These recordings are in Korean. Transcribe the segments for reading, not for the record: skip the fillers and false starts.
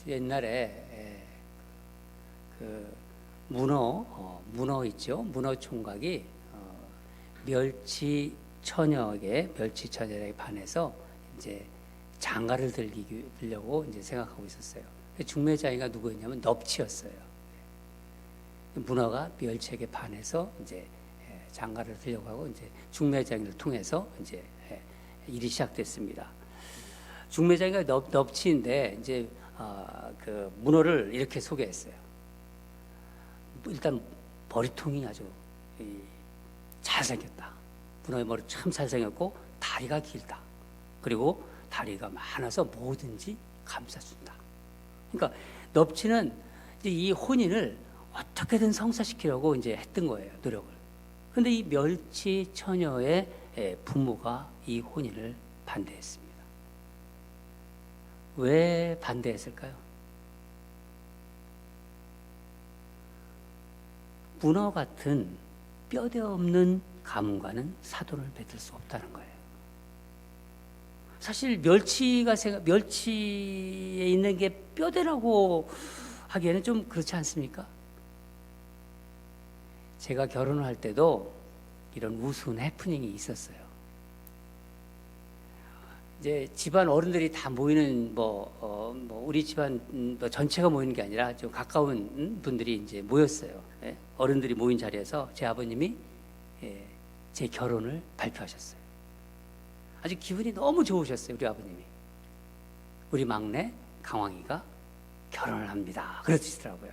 옛날에 그 문어 있죠. 문어 총각이 멸치처녀에게 반해서 이제 장가를 들려고 이제 생각하고 있었어요. 중매자이가 누구였냐면 넙치였어요. 문어가 멸치에게 반해서 이제 장가를 들려고 하고 이제 중매자이를 통해서 이제 일이 시작됐습니다. 중매자이가 넙치인데 이제 그 문어를 이렇게 소개했어요. 일단 머리통이 아주 잘생겼다. 문어의 머리 참 잘생겼고 다리가 길다. 그리고 다리가 많아서 뭐든지 감싸준다. 그러니까 넙치는 이제 이 혼인을 어떻게든 성사시키려고 이제 했던 거예요, 노력을. 그런데 이 멸치 처녀의 부모가 이 혼인을 반대했습니다. 왜 반대했을까요? 문어 같은 뼈대 없는 가문과는 사돈을 맺을 수 없다는 거예요. 사실 멸치에 있는 게 뼈대라고 하기에는 좀 그렇지 않습니까? 제가 결혼을 할 때도 이런 우스운 해프닝이 있었어요. 이제 집안 어른들이 다 모이는 우리 집안 전체가 모이는 게 아니라 좀 가까운 분들이 이제 모였어요. 어른들이 모인 자리에서 제 아버님이 제 결혼을 발표하셨어요. 아주 기분이 너무 좋으셨어요, 우리 아버님이. 우리 막내 강황이가 결혼을 합니다. 그러시더라고요.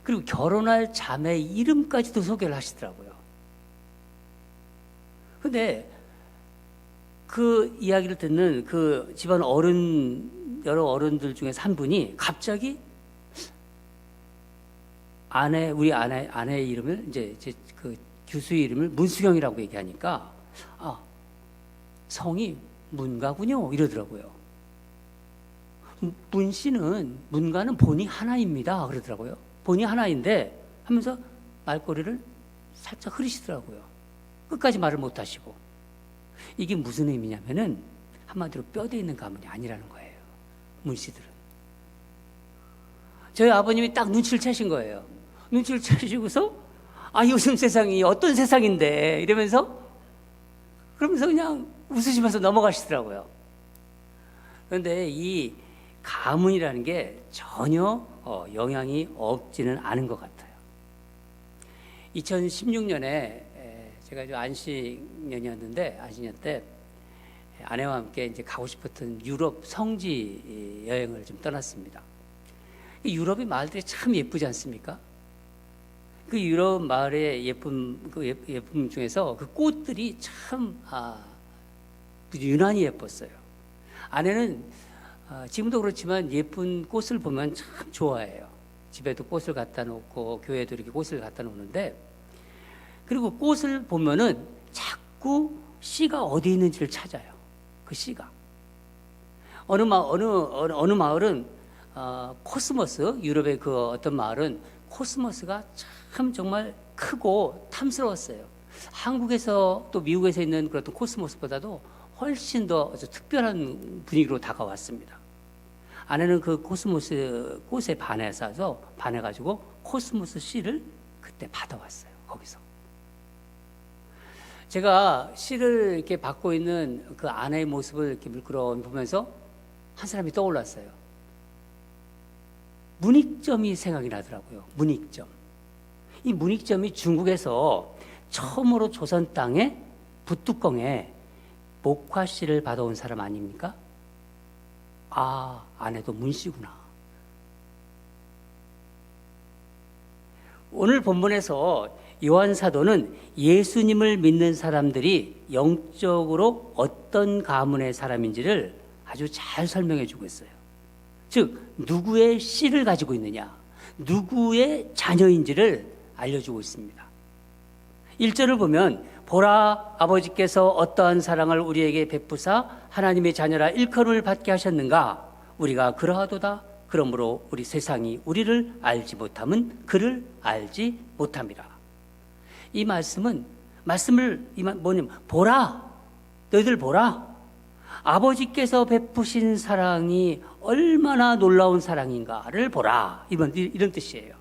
그리고 결혼할 자매 이름까지도 소개를 하시더라고요. 근데 그 이야기를 듣는 그 집안 여러 어른들 중에서 한 분이 갑자기 우리 아내의 이름을 이제 그 교수의 이름을 문수경이라고 얘기하니까 성이 문가군요 이러더라고요. 문가는 본이 하나입니다 그러더라고요. 본이 하나인데 하면서 말꼬리를 살짝 흐리시더라고요. 끝까지 말을 못 하시고. 이게 무슨 의미냐면은 한마디로 뼈대 있는 가문이 아니라는 거예요. 문씨들은. 저희 아버님이 딱 눈치를 채신 거예요. 눈치를 채시고서 요즘 세상이 어떤 세상인데 이러면서 그냥 웃으시면서 넘어가시더라고요. 그런데 이 가문이라는 게 전혀 영향이 없지는 않은 것 같아요. 2016년에 제가 안식년이었는데 안식년 때 아내와 함께 이제 가고 싶었던 유럽 성지 여행을 좀 떠났습니다. 유럽의 마을들이 참 예쁘지 않습니까? 그 유럽 마을의 예쁨 중에서 그 꽃들이 참 유난히 예뻤어요. 아내는 지금도 그렇지만 예쁜 꽃을 보면 참 좋아해요. 집에도 꽃을 갖다 놓고 교회에도 이렇게 꽃을 갖다 놓는데, 그리고 꽃을 보면은 자꾸 씨가 어디 있는지를 찾아요. 그 씨가. 어느 마을은 코스모스, 유럽의 그 어떤 마을은 코스모스가 참 정말 크고 탐스러웠어요. 한국에서 또 미국에서 있는 그런 코스모스보다도 훨씬 더 특별한 분위기로 다가왔습니다. 아내는 그 코스모스 꽃에 반해가지고 코스모스 씨를 그때 받아왔어요. 거기서. 제가 씨를 이렇게 받고 있는 그 아내의 모습을 이렇게 물끄러미 보면서 한 사람이 떠올랐어요. 문익점이 생각이 나더라고요. 문익점. 이 문익점이 중국에서 처음으로 조선 땅에 붓뚜껑에 목화씨를 받아온 사람 아닙니까? 아내도 문씨구나. 오늘 본문에서 요한 사도는 예수님을 믿는 사람들이 영적으로 어떤 가문의 사람인지를 아주 잘 설명해 주고 있어요. 즉 누구의 씨를 가지고 있느냐, 누구의 자녀인지를 알려주고 있습니다. 1절을 보면 보라, 아버지께서 어떠한 사랑을 우리에게 베푸사 하나님의 자녀라 일컬음을 받게 하셨는가. 우리가 그러하도다. 그러므로 우리 세상이 우리를 알지 못함은 그를 알지 못함이라. 이 말씀을 뭐냐면 보라, 너희들 보라. 아버지께서 베푸신 사랑이 얼마나 놀라운 사랑인가를 보라. 이런 뜻이에요.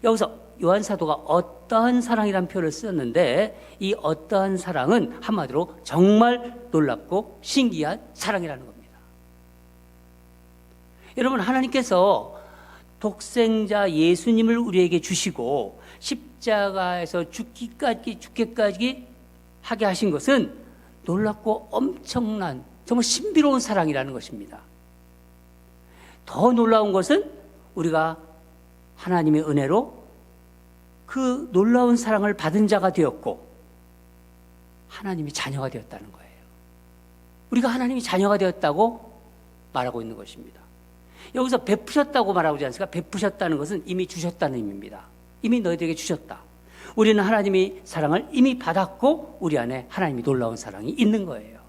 여기서 요한 사도가 어떠한 사랑이란 표현을 썼는데 이 어떠한 사랑은 한마디로 정말 놀랍고 신기한 사랑이라는 겁니다. 여러분, 하나님께서 독생자 예수님을 우리에게 주시고 십자가에서 죽기까지 하게 하신 것은 놀랍고 엄청난 정말 신비로운 사랑이라는 것입니다. 더 놀라운 것은 우리가 하나님의 은혜로 그 놀라운 사랑을 받은 자가 되었고 하나님의 자녀가 되었다는 거예요. 우리가 하나님의 자녀가 되었다고 말하고 있는 것입니다. 여기서 베푸셨다고 말하고 있지 않습니까? 베푸셨다는 것은 이미 주셨다는 의미입니다. 이미 너희들에게 주셨다. 우리는 하나님의 사랑을 이미 받았고 우리 안에 하나님의 놀라운 사랑이 있는 거예요.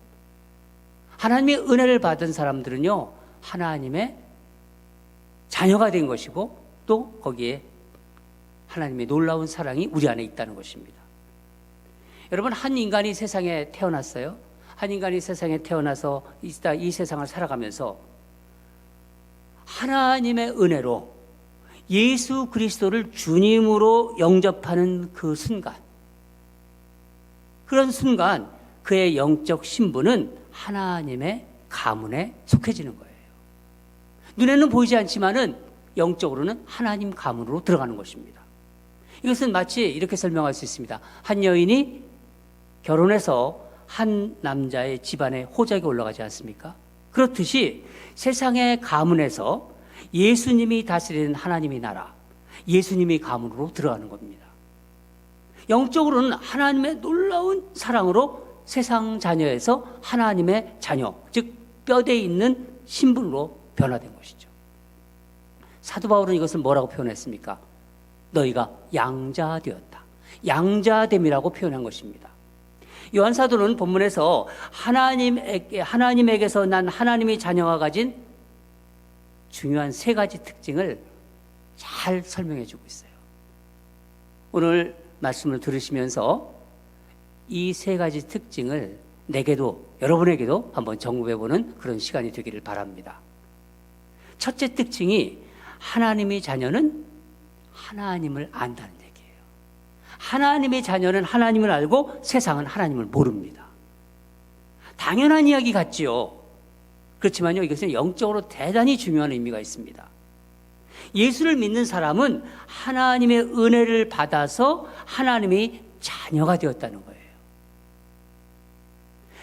하나님의 은혜를 받은 사람들은요, 하나님의 자녀가 된 것이고 또 거기에 하나님의 놀라운 사랑이 우리 안에 있다는 것입니다. 여러분, 한 인간이 세상에 태어났어요. 한 인간이 세상에 태어나서 이 세상을 살아가면서 하나님의 은혜로 예수 그리스도를 주님으로 영접하는 그 순간, 그런 순간 그의 영적 신분은 하나님의 가문에 속해지는 거예요. 눈에는 보이지 않지만은 영적으로는 하나님 가문으로 들어가는 것입니다. 이것은 마치 이렇게 설명할 수 있습니다. 한 여인이 결혼해서 한 남자의 집안에 호적이 올라가지 않습니까? 그렇듯이 세상의 가문에서 예수님이 다스리는 하나님의 나라, 예수님의 가문으로 들어가는 겁니다. 영적으로는 하나님의 놀라운 사랑으로 세상 자녀에서 하나님의 자녀, 즉 뼈대에 있는 신분으로 변화된 것이죠. 사도 바울은 이것을 뭐라고 표현했습니까? 너희가 양자되었다. 양자됨이라고 표현한 것입니다. 요한 사도는 본문에서 하나님에게서 난 하나님의 자녀가 가진 중요한 세 가지 특징을 잘 설명해 주고 있어요. 오늘 말씀을 들으시면서 이 세 가지 특징을 내게도 여러분에게도 한번 점검해 보는 그런 시간이 되기를 바랍니다. 첫째 특징이 하나님의 자녀는 하나님을 안다는 얘기예요. 하나님의 자녀는 하나님을 알고 세상은 하나님을 모릅니다. 당연한 이야기 같지요. 그렇지만요, 이것은 영적으로 대단히 중요한 의미가 있습니다. 예수를 믿는 사람은 하나님의 은혜를 받아서 하나님의 자녀가 되었다는 거예요.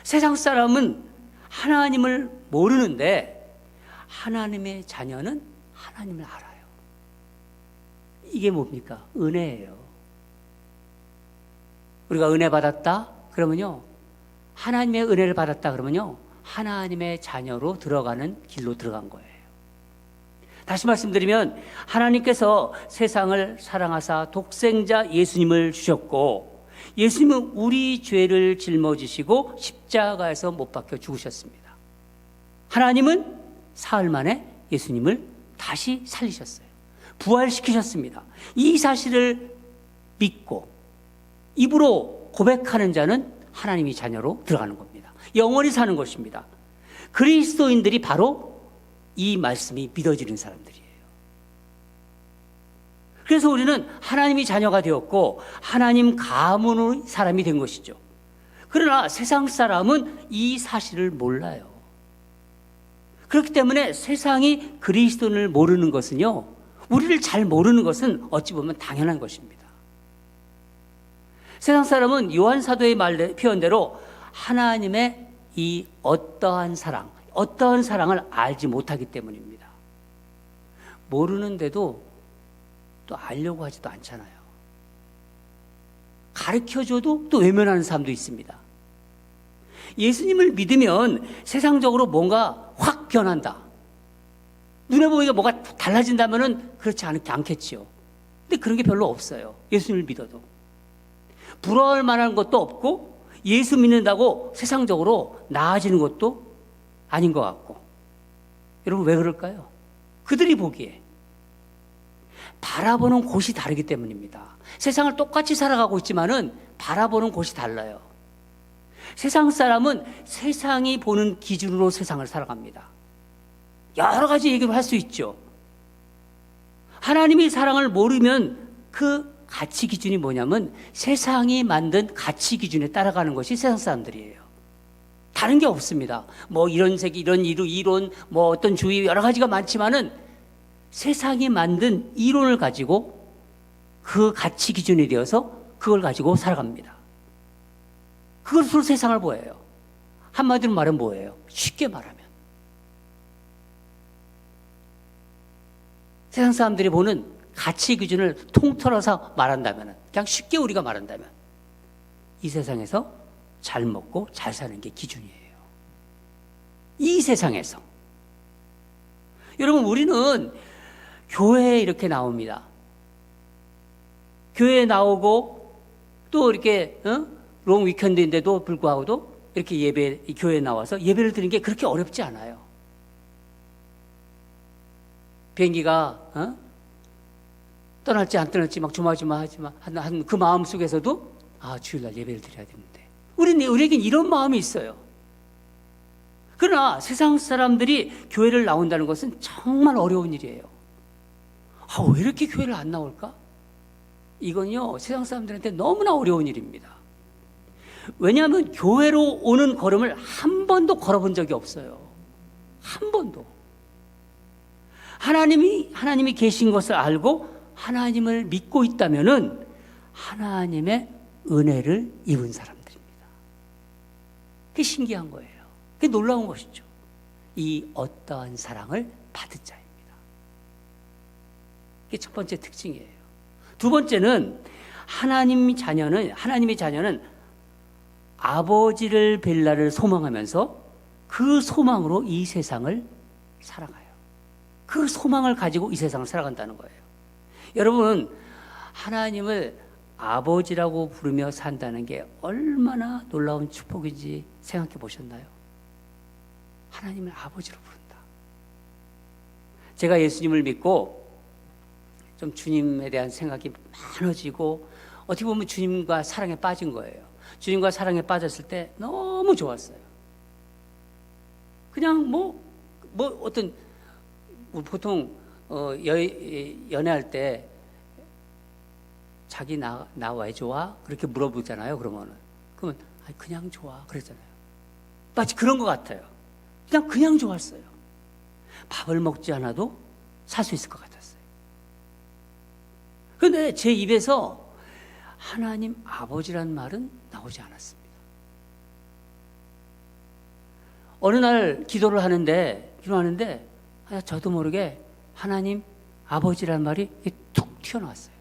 세상 사람은 하나님을 모르는데 하나님의 자녀는 하나님을 알아요. 이게 뭡니까? 은혜예요. 우리가 은혜 받았다 그러면요, 하나님의 은혜를 받았다 그러면요, 하나님의 자녀로 들어가는 길로 들어간 거예요. 다시 말씀드리면 하나님께서 세상을 사랑하사 독생자 예수님을 주셨고 예수님은 우리 죄를 짊어지시고 십자가에서 못 박혀 죽으셨습니다. 하나님은 사흘 만에 예수님을 다시 살리셨어요. 부활시키셨습니다. 이 사실을 믿고 입으로 고백하는 자는 하나님의 자녀로 들어가는 겁니다. 영원히 사는 것입니다. 그리스도인들이 바로 이 말씀이 믿어지는 사람들이에요. 그래서 우리는 하나님의 자녀가 되었고 하나님 가문의 사람이 된 것이죠. 그러나 세상 사람은 이 사실을 몰라요. 그렇기 때문에 세상이 그리스도를 모르는 것은요, 우리를 잘 모르는 것은 어찌 보면 당연한 것입니다. 세상 사람은 요한 사도의 표현대로 하나님의 이 어떠한 사랑을 알지 못하기 때문입니다. 모르는데도 또 알려고 하지도 않잖아요. 가르쳐줘도 또 외면하는 사람도 있습니다. 예수님을 믿으면 세상적으로 뭔가 확 변한다. 눈에 보이게 뭐가 달라진다면은 그렇지 않겠지요. 근데 그런 게 별로 없어요. 예수님을 믿어도. 부러워할 만한 것도 없고 예수 믿는다고 세상적으로 나아지는 것도 아닌 것 같고. 여러분, 왜 그럴까요? 그들이 보기에 바라보는 곳이 다르기 때문입니다. 세상을 똑같이 살아가고 있지만은 바라보는 곳이 달라요. 세상 사람은 세상이 보는 기준으로 세상을 살아갑니다. 여러 가지 얘기를 할 수 있죠. 하나님이 사랑을 모르면 그 가치 기준이 뭐냐면 세상이 만든 가치 기준에 따라가는 것이 세상 사람들이에요. 다른 게 없습니다. 뭐 이런 색, 이런 이론, 뭐 어떤 주의 여러 가지가 많지만은 세상이 만든 이론을 가지고 그 가치 기준이 되어서 그걸 가지고 살아갑니다. 그것으로 세상을 보여요. 한마디로 말하면 뭐예요? 쉽게 말하면 세상 사람들이 보는 가치 기준을 통틀어서 말한다면, 그냥 쉽게 우리가 말한다면 이 세상에서 잘 먹고 잘 사는 게 기준이에요. 이 세상에서. 여러분, 우리는 교회에 이렇게 나옵니다. 교회에 나오고 또 이렇게 롱 위켄드인데도 불구하고도 이렇게 교회에 나와서 예배를 드리는 게 그렇게 어렵지 않아요. 비행기가 떠날지 안 떠날지 막 조마조마하지만 한 그 마음 속에서도 주일날 예배를 드려야 되는데 우리에겐 이런 마음이 있어요. 그러나 세상 사람들이 교회를 나온다는 것은 정말 어려운 일이에요. 왜 이렇게 교회를 안 나올까? 이건요, 세상 사람들한테 너무나 어려운 일입니다. 왜냐하면 교회로 오는 걸음을 한 번도 걸어본 적이 없어요. 한 번도. 하나님이 계신 것을 알고 하나님을 믿고 있다면은 하나님의 은혜를 입은 사람들입니다. 그게 신기한 거예요. 그게 놀라운 것이죠. 이 어떠한 사랑을 받은 자입니다. 그게 첫 번째 특징이에요. 두 번째는 하나님의 자녀는 아버지를 뵐 날을 소망하면서 그 소망으로 이 세상을 살아가요. 그 소망을 가지고 이 세상을 살아간다는 거예요. 여러분, 하나님을 아버지라고 부르며 산다는 게 얼마나 놀라운 축복인지 생각해 보셨나요? 하나님을 아버지로 부른다. 제가 예수님을 믿고 좀 주님에 대한 생각이 많아지고 어떻게 보면 주님과 사랑에 빠진 거예요. 주님과 사랑에 빠졌을 때 너무 좋았어요. 그냥 어떤 보통 연애할 때 자기 나 왜 좋아? 그렇게 물어보잖아요. 그러면 그냥 좋아 그랬잖아요. 마치 그런 것 같아요. 그냥 좋았어요. 밥을 먹지 않아도 살 수 있을 것 같았어요. 그런데 제 입에서 하나님 아버지란 말은 나오지 않았습니다. 어느 날 기도를 하는데 저도 모르게 하나님 아버지란 말이 툭 튀어나왔어요.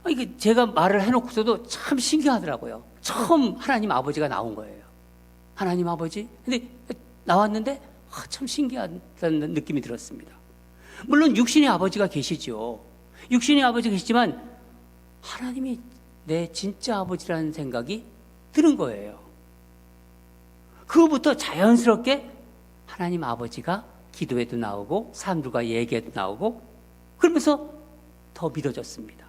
이게 제가 말을 해놓고서도 참 신기하더라고요. 처음 하나님 아버지가 나온 거예요. 하나님 아버지? 근데 나왔는데 참 신기하다는 느낌이 들었습니다. 물론 육신의 아버지가 계시죠. 육신의 아버지가 계시지만 하나님이 내 진짜 아버지라는 생각이 드는 거예요. 그거부터 자연스럽게 하나님 아버지가 기도에도 나오고 사람들과 얘기에도 나오고 그러면서 더 믿어졌습니다.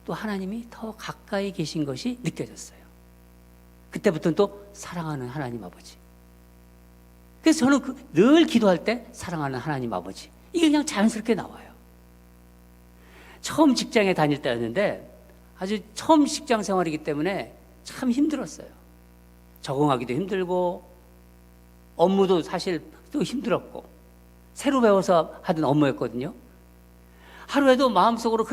또 하나님이 더 가까이 계신 것이 느껴졌어요. 그때부터는 또 사랑하는 하나님 아버지. 그래서 저는 늘 기도할 때 사랑하는 하나님 아버지. 이게 그냥 자연스럽게 나와요. 처음 직장에 다닐 때였는데 아주 처음 직장 생활이기 때문에 참 힘들었어요. 적응하기도 힘들고 업무도 사실 또 힘들었고 새로 배워서 하던 업무였거든요. 하루에도 마음속으로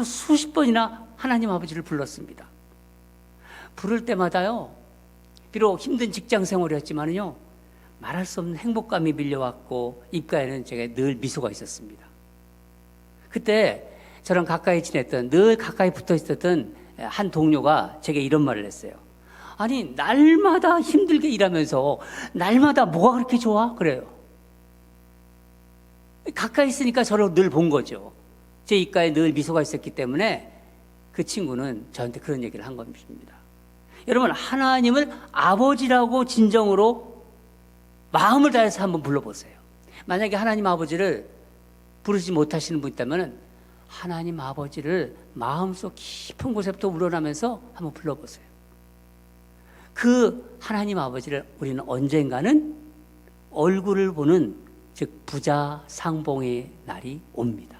수십 번이나 하나님 아버지를 불렀습니다. 부를 때마다요, 비록 힘든 직장 생활이었지만요, 말할 수 없는 행복감이 밀려왔고 입가에는 제가 늘 미소가 있었습니다. 그때 저랑 가까이 지냈던, 늘 가까이 붙어 있었던 한 동료가 제게 이런 말을 했어요. 아니, 날마다 힘들게 일하면서 날마다 뭐가 그렇게 좋아? 그래요. 가까이 있으니까 저를 늘 본 거죠. 제 입가에 늘 미소가 있었기 때문에 그 친구는 저한테 그런 얘기를 한 겁니다. 여러분, 하나님을 아버지라고 진정으로 마음을 다해서 한번 불러보세요. 만약에 하나님 아버지를 부르지 못하시는 분 있다면 하나님 아버지를 마음속 깊은 곳에부터 우러나면서 한번 불러보세요. 그 하나님 아버지를 우리는 언젠가는 얼굴을 보는, 즉 부자 상봉의 날이 옵니다.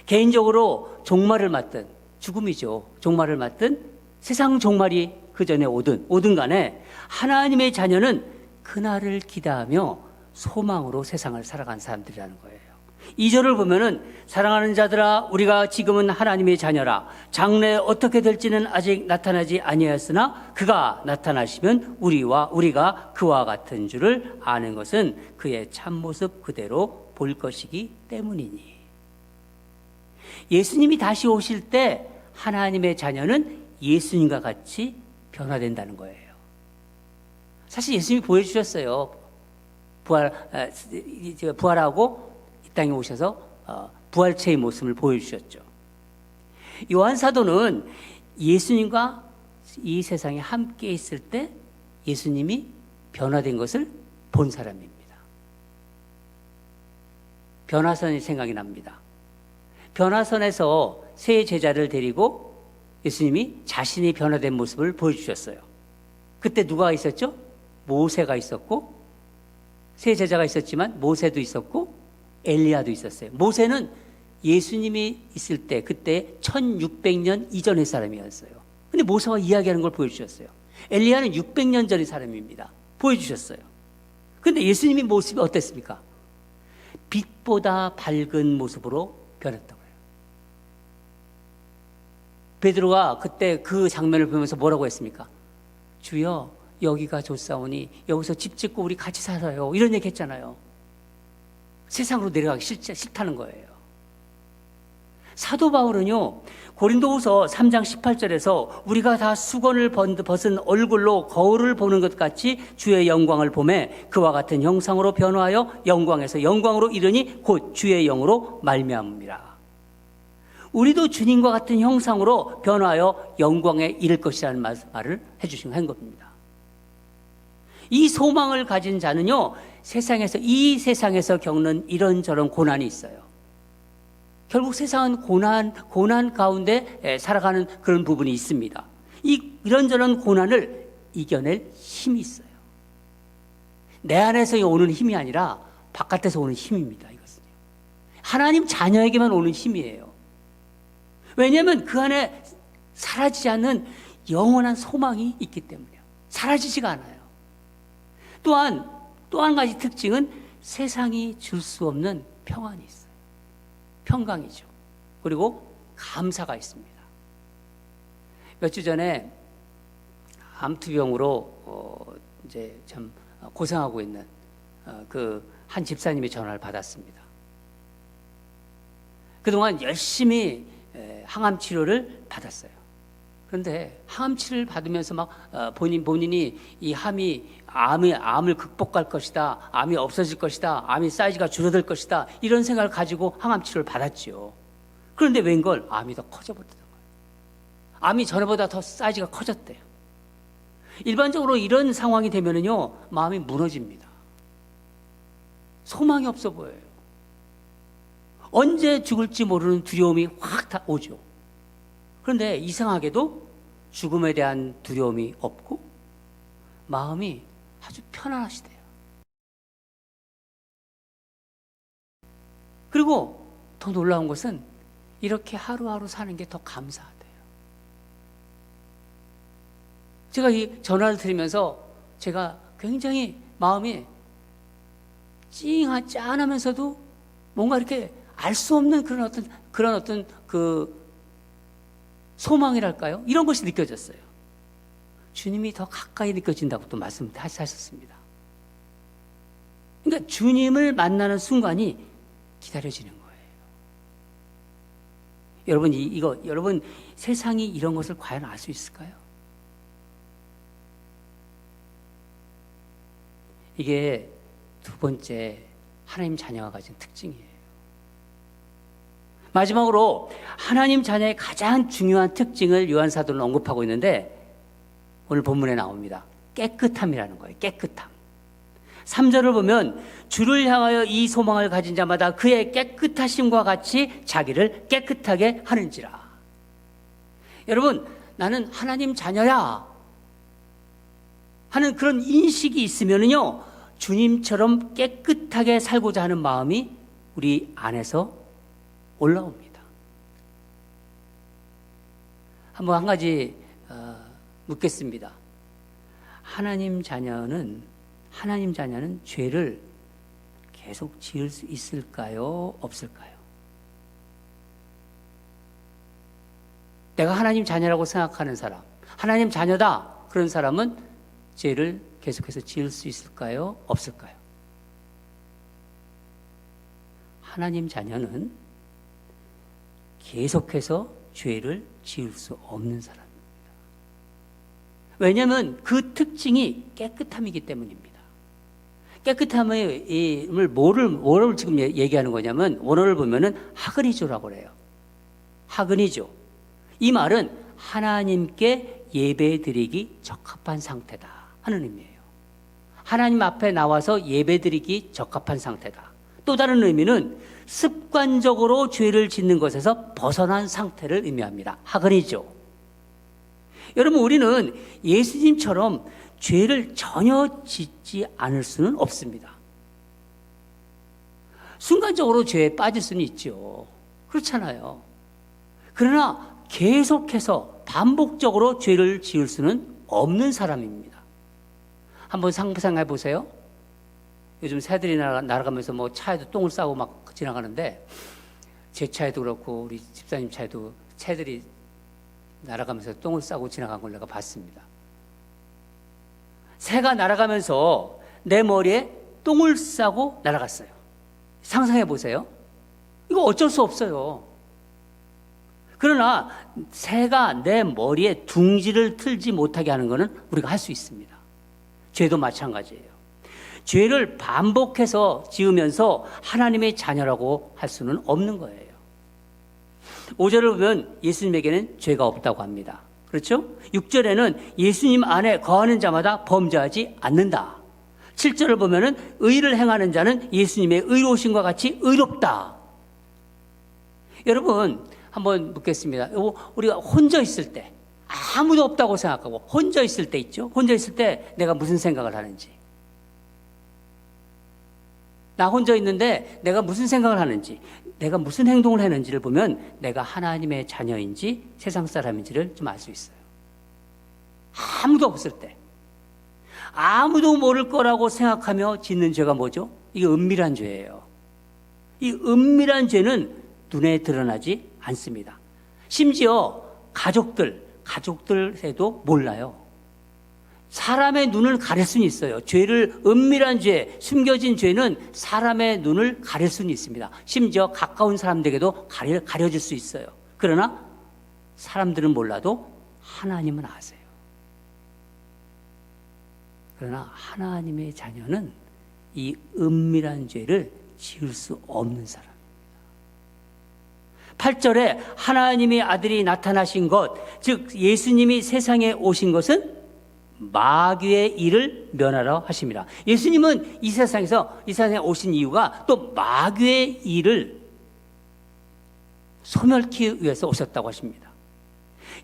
개인적으로 종말을 맞든, 죽음이죠, 종말을 맞든 세상 종말이 그 전에 오든 간에 하나님의 자녀는 그날을 기대하며 소망으로 세상을 살아간 사람들이라는 거예요. 2절을 보면은 사랑하는 자들아 우리가 지금은 하나님의 자녀라. 장래에 어떻게 될지는 아직 나타나지 아니하였으나 그가 나타나시면 우리가 그와 같은 줄을 아는 것은 그의 참모습 그대로 볼 것이기 때문이니. 예수님이 다시 오실 때 하나님의 자녀는 예수님과 같이 변화된다는 거예요. 사실 예수님이 보여주셨어요. 부활하고 이 땅에 오셔서 부활체의 모습을 보여주셨죠. 요한 사도는 예수님과 이 세상에 함께 있을 때 예수님이 변화된 것을 본 사람입니다. 변화선이 생각이 납니다. 변화선에서 세 제자를 데리고 예수님이 자신이 변화된 모습을 보여주셨어요. 그때 누가 있었죠? 모세가 있었고, 세 제자가 있었지만 모세도 있었고 엘리야도 있었어요. 모세는 예수님이 있을 때 그때 1600년 이전의 사람이었어요. 근데 모세와 이야기하는 걸 보여주셨어요. 엘리야는 600년 전의 사람입니다. 보여주셨어요. 근데 예수님의 모습이 어땠습니까? 빛보다 밝은 모습으로 변했다고요. 베드로가 그때 그 장면을 보면서 뭐라고 했습니까? 주여 여기가 좋사오니 여기서 집 짓고 우리 같이 살아요. 이런 얘기 했잖아요. 세상으로 내려가기 싫다는 거예요. 사도 바울은요, 고린도후서 3장 18절에서 우리가 다 수건을 벗은 얼굴로 거울을 보는 것 같이 주의 영광을 보매 그와 같은 형상으로 변화하여 영광에서 영광으로 이르니 곧 주의 영으로 말미암음이라. 우리도 주님과 같은 형상으로 변화하여 영광에 이를 것이라는 말을 한 겁니다. 이 소망을 가진 자는요, 이 세상에서 겪는 이런저런 고난이 있어요. 결국 세상은 고난 가운데 살아가는 그런 부분이 있습니다. 이런저런 고난을 이겨낼 힘이 있어요. 내 안에서 오는 힘이 아니라 바깥에서 오는 힘입니다. 이것은 하나님 자녀에게만 오는 힘이에요. 왜냐하면 그 안에 사라지지 않는 영원한 소망이 있기 때문이에요. 사라지지가 않아요. 또한 또 한 가지 특징은 세상이 줄 수 없는 평안이 있어요. 평강이죠. 그리고 감사가 있습니다. 몇 주 전에 암투병으로 이제 참 고생하고 있는 그 한 집사님의 전화를 받았습니다. 그동안 열심히 항암 치료를 받았어요. 그런데 항암 치료를 받으면서 막 본인이 이 암을 극복할 것이다, 암이 없어질 것이다, 암이 사이즈가 줄어들 것이다, 이런 생각을 가지고 항암 치료를 받았지요. 그런데 웬걸 암이 더 커져버렸던 거예요. 암이 전에보다 더 사이즈가 커졌대요. 일반적으로 이런 상황이 되면은요, 마음이 무너집니다. 소망이 없어 보여요. 언제 죽을지 모르는 두려움이 확 다 오죠. 그런데 이상하게도 죽음에 대한 두려움이 없고 마음이 아주 편안하시대요. 그리고 더 놀라운 것은 이렇게 하루하루 사는 게 더 감사하대요. 제가 이 전화를 들으면서 제가 굉장히 마음이 짠하면서도 뭔가 이렇게 알 수 없는 그런 어떤 그 소망이랄까요? 이런 것이 느껴졌어요. 주님이 더 가까이 느껴진다고 또 말씀하셨습니다. 그러니까 주님을 만나는 순간이 기다려지는 거예요. 여러분 세상이 이런 것을 과연 알 수 있을까요? 이게 두 번째 하나님 자녀가 가진 특징이에요. 마지막으로 하나님 자녀의 가장 중요한 특징을 요한 사도는 언급하고 있는데 오늘 본문에 나옵니다. 깨끗함이라는 거예요. 깨끗함. 3절을 보면 주를 향하여 이 소망을 가진 자마다 그의 깨끗하심과 같이 자기를 깨끗하게 하는지라. 여러분, 나는 하나님 자녀야 하는 그런 인식이 있으면요, 주님처럼 깨끗하게 살고자 하는 마음이 우리 안에서 올라옵니다. 한번 한 가지 묻겠습니다. 하나님 자녀는 죄를 계속 지을 수 있을까요? 없을까요? 내가 하나님 자녀라고 생각하는 사람, 하나님 자녀다 그런 사람은 죄를 계속해서 지을 수 있을까요? 없을까요? 하나님 자녀는 계속해서 죄를 지을 수 없는 사람입니다. 왜냐하면 그 특징이 깨끗함이기 때문입니다. 깨끗함을 뭐를 지금 얘기하는 거냐면, 원어를 보면은 하그니조라고 그래요. 하그니조. 이 말은 하나님께 예배드리기 적합한 상태다 하는 의미예요. 하나님 앞에 나와서 예배드리기 적합한 상태다. 또 다른 의미는 습관적으로 죄를 짓는 것에서 벗어난 상태를 의미합니다. 하그니조. 여러분, 우리는 예수님처럼 죄를 전혀 짓지 않을 수는 없습니다. 순간적으로 죄에 빠질 수는 있죠. 그렇잖아요. 그러나 계속해서 반복적으로 죄를 지을 수는 없는 사람입니다. 한번 상상해 보세요. 요즘 새들이 날아가면서 뭐 차에도 똥을 싸고 막 지나가는데, 제 차에도 그렇고 우리 집사님 차에도 새들이 날아가면서 똥을 싸고 지나간 걸 내가 봤습니다. 새가 날아가면서 내 머리에 똥을 싸고 날아갔어요. 상상해 보세요. 이거 어쩔 수 없어요. 그러나 새가 내 머리에 둥지를 틀지 못하게 하는 것은 우리가 할 수 있습니다. 죄도 마찬가지예요. 죄를 반복해서 지으면서 하나님의 자녀라고 할 수는 없는 거예요. 5절을 보면 예수님에게는 죄가 없다고 합니다. 그렇죠? 6절에는 예수님 안에 거하는 자마다 범죄하지 않는다. 7절을 보면은 의를 행하는 자는 예수님의 의로우심과 같이 의롭다. 여러분, 한번 묻겠습니다. 우리가 혼자 있을 때, 아무도 없다고 생각하고 혼자 있을 때 있죠? 혼자 있을 때 내가 무슨 생각을 하는지, 나 혼자 있는데 내가 무슨 생각을 하는지, 내가 무슨 행동을 하는지를 보면 내가 하나님의 자녀인지 세상 사람인지를 좀 알 수 있어요. 아무도 없을 때, 아무도 모를 거라고 생각하며 짓는 죄가 뭐죠? 이게 은밀한 죄예요. 이 은밀한 죄는 눈에 드러나지 않습니다. 심지어 가족들에도 몰라요. 사람의 눈을 가릴 수는 있어요. 은밀한 죄, 숨겨진 죄는 사람의 눈을 가릴 수는 있습니다. 심지어 가까운 사람들에게도 가려질 수 있어요. 그러나 사람들은 몰라도 하나님은 아세요. 그러나 하나님의 자녀는 이 은밀한 죄를 지을 수 없는 사람입니다. 8절에 하나님의 아들이 나타나신 것, 즉 예수님이 세상에 오신 것은 마귀의 일을 면하러 하십니다. 예수님은 이 세상에 오신 이유가 또 마귀의 일을 소멸하기 위해서 오셨다고 하십니다.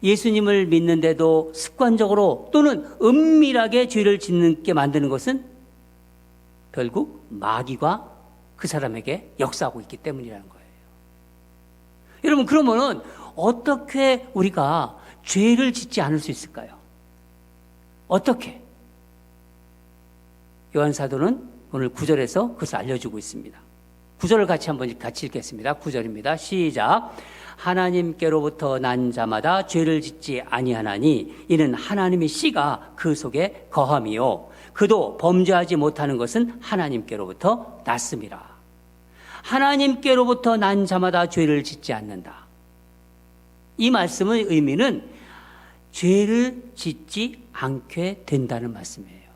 예수님을 믿는데도 습관적으로 또는 은밀하게 죄를 짓게 만드는 것은 결국 마귀가 그 사람에게 역사하고 있기 때문이라는 거예요. 여러분, 그러면은 어떻게 우리가 죄를 짓지 않을 수 있을까요? 어떻게? 요한 사도는 오늘 9절에서 그것을 알려주고 있습니다. 9절을 같이 읽겠습니다. 9절입니다. 시작. 하나님께로부터 난 자마다 죄를 짓지 아니하나니 이는 하나님의 씨가 그 속에 거함이요 그도 범죄하지 못하는 것은 하나님께로부터 났습니다. 하나님께로부터 난 자마다 죄를 짓지 않는다. 이 말씀의 의미는 죄를 짓지 않게 된다는 말씀이에요.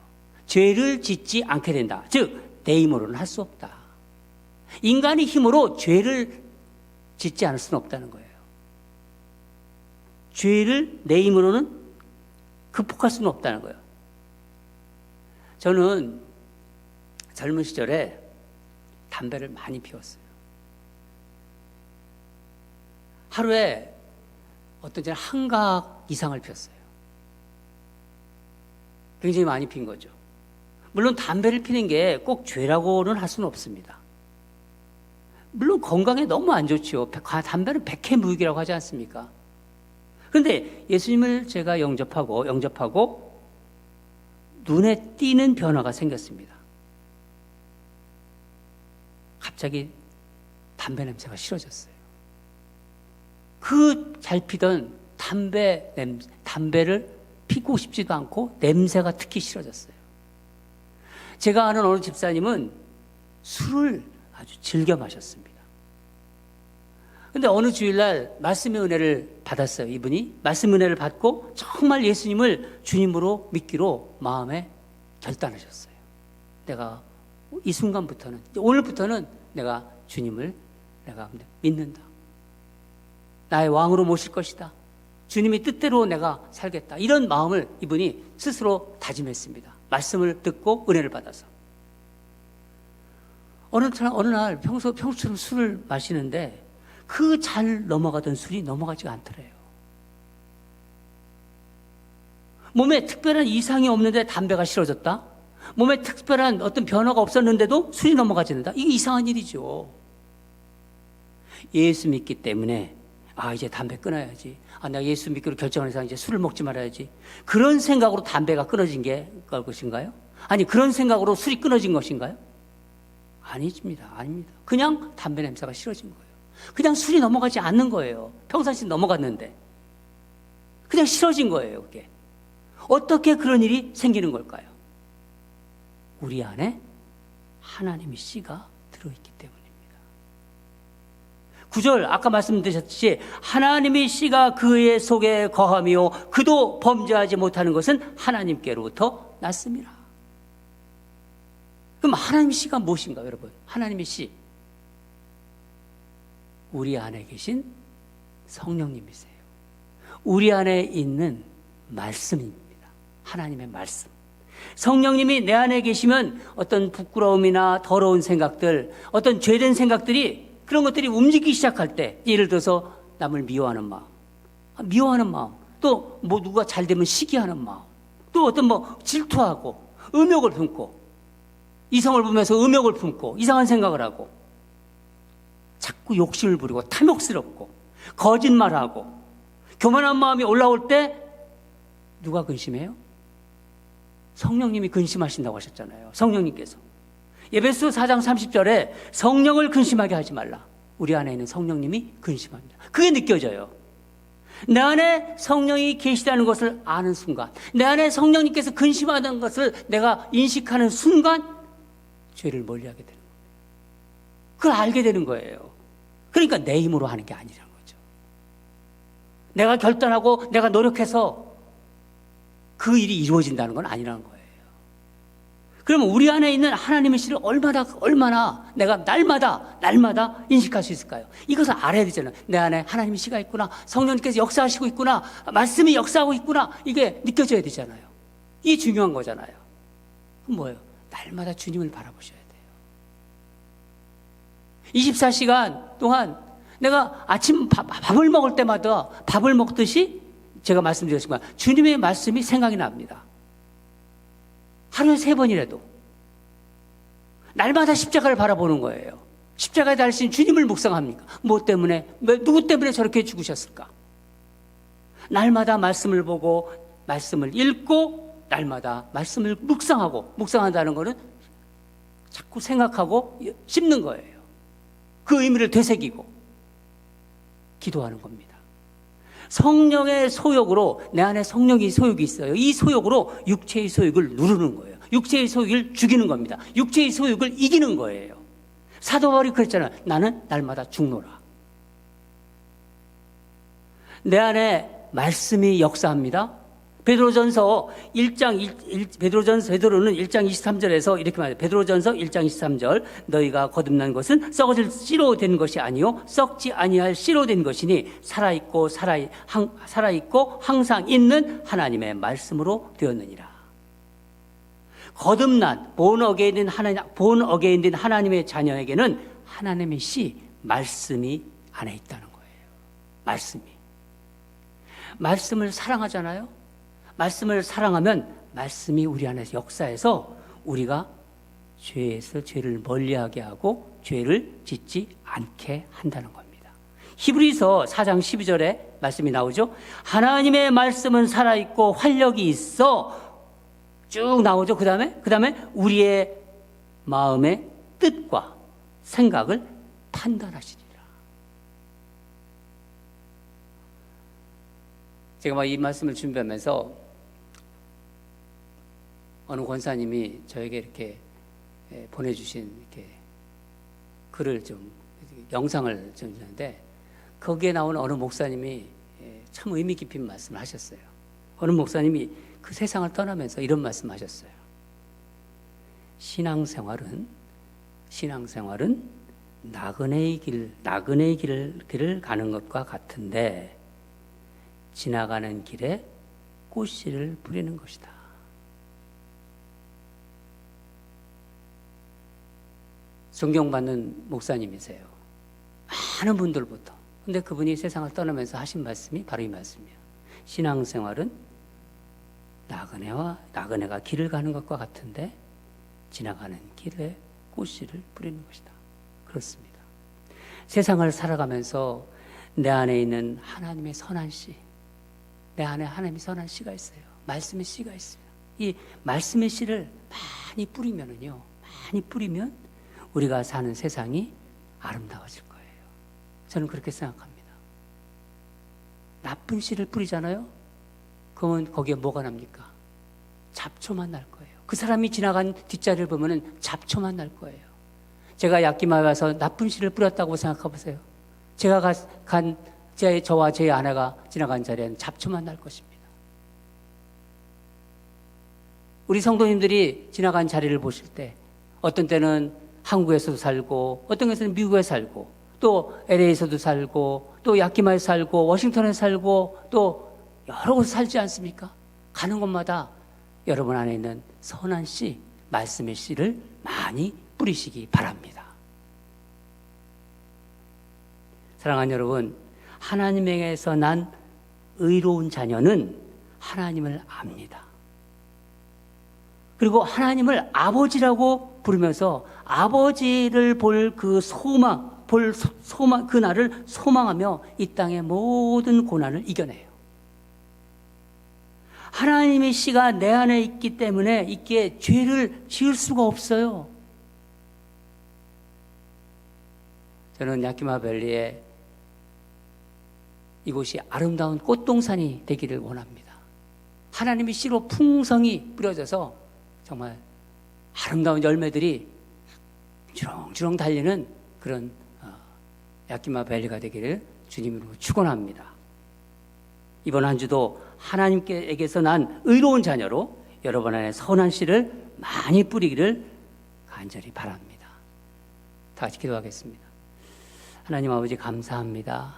죄를 짓지 않게 된다. 즉 내 힘으로는 할 수 없다. 인간의 힘으로 죄를 짓지 않을 수는 없다는 거예요. 죄를 내 힘으로는 극복할 수는 없다는 거예요. 저는 젊은 시절에 담배를 많이 피웠어요. 하루에 어떤 때는 한각 이상을 피웠어요. 굉장히 많이 핀 거죠. 물론 담배를 피는 게 꼭 죄라고는 할 수는 없습니다. 물론 건강에 너무 안 좋죠. 담배는 백해무익이라고 하지 않습니까? 그런데 예수님을 제가 영접하고 눈에 띄는 변화가 생겼습니다. 갑자기 담배 냄새가 싫어졌어요. 그 잘 피던 담배를 피고 싶지도 않고 냄새가 특히 싫어졌어요. 제가 아는 어느 집사님은 술을 아주 즐겨 마셨습니다. 근데 어느 주일날 말씀의 은혜를 받았어요. 이분이 말씀의 은혜를 받고 정말 예수님을 주님으로 믿기로 마음에 결단하셨어요. 내가 이 순간부터는, 오늘부터는 내가 주님을 내가 믿는다. 나의 왕으로 모실 것이다. 주님의 뜻대로 내가 살겠다. 이런 마음을 이분이 스스로 다짐했습니다. 말씀을 듣고 은혜를 받아서. 어느 날 평소처럼 술을 마시는데 그 잘 넘어가던 술이 넘어가지가 않더래요. 몸에 특별한 이상이 없는데 담배가 싫어졌다? 몸에 특별한 어떤 변화가 없었는데도 술이 넘어가진다? 이게 이상한 일이죠. 예수 믿기 때문에 이제 담배 끊어야지. 내가 예수 믿기로 결정해서 이제 술을 먹지 말아야지. 그런 생각으로 담배가 끊어진 게 것인가요? 아니, 그런 생각으로 술이 끊어진 것인가요? 아닙니다. 그냥 담배 냄새가 싫어진 거예요. 그냥 술이 넘어가지 않는 거예요. 평상시 넘어갔는데. 그냥 싫어진 거예요, 그게. 어떻게 그런 일이 생기는 걸까요? 우리 안에 하나님의 씨가 들어있기 때문입니다. 9절 아까 말씀드렸듯이 하나님의 씨가 그의 속에 거하며 그도 범죄하지 못하는 것은 하나님께로부터 났습니다. 그럼 하나님의 씨가 무엇인가요, 여러분? 하나님의 씨, 우리 안에 계신 성령님이세요. 우리 안에 있는 말씀입니다. 하나님의 말씀. 성령님이 내 안에 계시면 어떤 부끄러움이나 더러운 생각들, 어떤 죄된 생각들이, 그런 것들이 움직이기 시작할 때, 예를 들어서 남을 미워하는 마음, 또 누가 잘 되면 시기하는 마음, 또 어떤 질투하고 음욕을 품고, 이성을 보면서 음욕을 품고 이상한 생각을 하고 자꾸 욕심을 부리고 탐욕스럽고 거짓말하고 교만한 마음이 올라올 때 누가 근심해요? 성령님이 근심하신다고 하셨잖아요. 성령님께서 에베소 4장 30절에 성령을 근심하게 하지 말라. 우리 안에 있는 성령님이 근심합니다. 그게 느껴져요. 내 안에 성령이 계시다는 것을 아는 순간, 내 안에 성령님께서 근심하는 것을 내가 인식하는 순간 죄를 멀리하게 되는 거예요. 그걸 알게 되는 거예요. 그러니까 내 힘으로 하는 게 아니라는 거죠. 내가 결단하고 내가 노력해서 그 일이 이루어진다는 건 아니라는 거예요. 그러면 우리 안에 있는 하나님의 씨를 얼마나 내가 날마다 인식할 수 있을까요? 이것을 알아야 되잖아요. 내 안에 하나님의 씨가 있구나, 성령님께서 역사하시고 있구나, 말씀이 역사하고 있구나, 이게 느껴져야 되잖아요. 이게 중요한 거잖아요. 그럼 뭐예요? 날마다 주님을 바라보셔야 돼요. 24시간 동안 내가 아침 밥을 먹을 때마다 밥을 먹듯이 제가 말씀드렸지만 주님의 말씀이 생각이 납니다. 하루에 3번이라도 날마다 십자가를 바라보는 거예요. 십자가에 달리신 주님을 묵상합니까? 뭐 때문에, 누구 때문에 저렇게 죽으셨을까? 날마다 말씀을 보고 말씀을 읽고 날마다 말씀을 묵상한다는 것은 자꾸 생각하고 씹는 거예요. 그 의미를 되새기고 기도하는 겁니다. 성령의 소욕으로, 내 안에 성령의 소욕이 있어요. 이 소욕으로 육체의 소욕을 누르는 거예요. 육체의 소욕을 죽이는 겁니다. 육체의 소욕을 이기는 거예요. 사도 바울이 그랬잖아요. 나는 날마다 죽노라. 내 안에 말씀이 역사합니다. 베드로는 1장 23절에서 이렇게 말해요. 베드로전서 1장 23절, 너희가 거듭난 것은 썩어질 씨로 된 것이 아니요 썩지 아니할 씨로 된 것이니 살아있고 항상 있는 하나님의 말씀으로 되었느니라. 거듭난 본 어게인된 하나님의 자녀에게는 하나님의 씨, 말씀이 안에 있다는 거예요. 말씀을 사랑하잖아요. 말씀을 사랑하면 말씀이 우리 안에서 역사해서 우리가 죄를 멀리하게 하고 죄를 짓지 않게 한다는 겁니다. 히브리서 4장 12절에 말씀이 나오죠. 하나님의 말씀은 살아있고 활력이 있어 쭉 나오죠. 그 다음에 우리의 마음의 뜻과 생각을 판단하시리라. 제가 이 말씀을 준비하면서 어느 권사님이 저에게 이렇게 보내주신 이렇게 글을 영상을 주는데 거기에 나오는 어느 목사님이 참 의미 깊은 말씀을 하셨어요. 어느 목사님이 그 세상을 떠나면서 이런 말씀하셨어요. 신앙생활은 나그네의 길을 가는 것과 같은데 지나가는 길에 꽃씨를 뿌리는 것이다. 존경받는 목사님이세요. 많은 분들부터. 근데 그분이 세상을 떠나면서 하신 말씀이 바로 이 말씀이에요. 신앙생활은 나그네가 길을 가는 것과 같은데 지나가는 길에 꽃씨를 뿌리는 것이다. 그렇습니다. 세상을 살아가면서 내 안에 있는 하나님의 선한 씨, 내 안에 하나님의 선한 씨가 있어요. 말씀의 씨가 있습니다. 이 말씀의 씨를 많이 뿌리면 우리가 사는 세상이 아름다워질 거예요. 저는 그렇게 생각합니다. 나쁜 씨를 뿌리잖아요. 그러면 거기에 뭐가 납니까? 잡초만 날 거예요. 그 사람이 지나간 뒷자리를 보면은 잡초만 날 거예요. 제가 약기마에 가서 나쁜 씨를 뿌렸다고 생각해 보세요. 제가 저와 제 아내가 지나간 자리에는 잡초만 날 것입니다. 우리 성도님들이 지나간 자리를 보실 때 어떤 때는 한국에서도 살고 어떤 것은 미국에 살고 또 LA에서도 살고 또 야키마에 살고 워싱턴에 살고 또 여러 곳에 살지 않습니까? 가는 곳마다 여러분 안에 있는 선한 씨, 말씀의 씨를 많이 뿌리시기 바랍니다. 사랑하는 여러분, 하나님에게서 난 의로운 자녀는 하나님을 압니다. 그리고 하나님을 아버지라고 부르면서 아버지를 볼 그 그날을 소망하며 이 땅의 모든 고난을 이겨내요. 하나님의 씨가 내 안에 있기 때문에 있기에 죄를 지을 수가 없어요. 저는 야키마 밸리에 이곳이 아름다운 꽃동산이 되기를 원합니다. 하나님의 씨로 풍성이 뿌려져서 정말 아름다운 열매들이 주렁주렁 달리는 그런 야키마 밸리가 되기를 주님으로 축원합니다. 이번 한 주도 하나님께서 난 의로운 자녀로 여러분 안에 선한 씨를 많이 뿌리기를 간절히 바랍니다. 다 같이 기도하겠습니다. 하나님 아버지 감사합니다.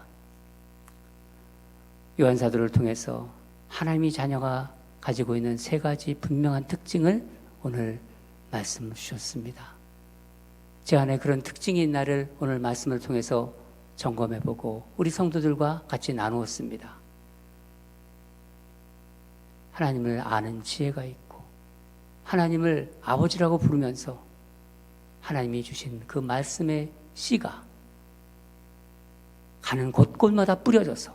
요한사도를 통해서 하나님의 자녀가 가지고 있는 세 가지 분명한 특징을 오늘 말씀을 주셨습니다. 제 안에 그런 특징이 있는 나를 오늘 말씀을 통해서 점검해보고 우리 성도들과 같이 나누었습니다. 하나님을 아는 지혜가 있고 하나님을 아버지라고 부르면서 하나님이 주신 그 말씀의 씨가 가는 곳곳마다 뿌려져서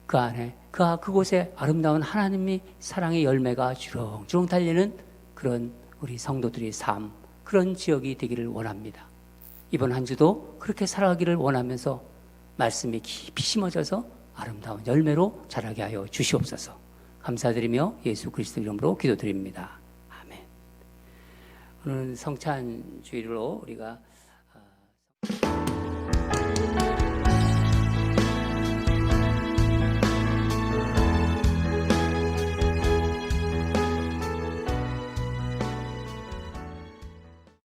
그 안에 그곳에 아름다운 하나님의 사랑의 열매가 주렁주렁 달리는 그런 우리 성도들의 삶, 그런 지역이 되기를 원합니다. 이번 한 주도 그렇게 살아가기를 원하면서 말씀이 깊이 심어져서 아름다운 열매로 자라게 하여 주시옵소서. 감사드리며 예수 그리스도 이름으로 기도드립니다. 아멘. 오늘 성찬 주일로 우리가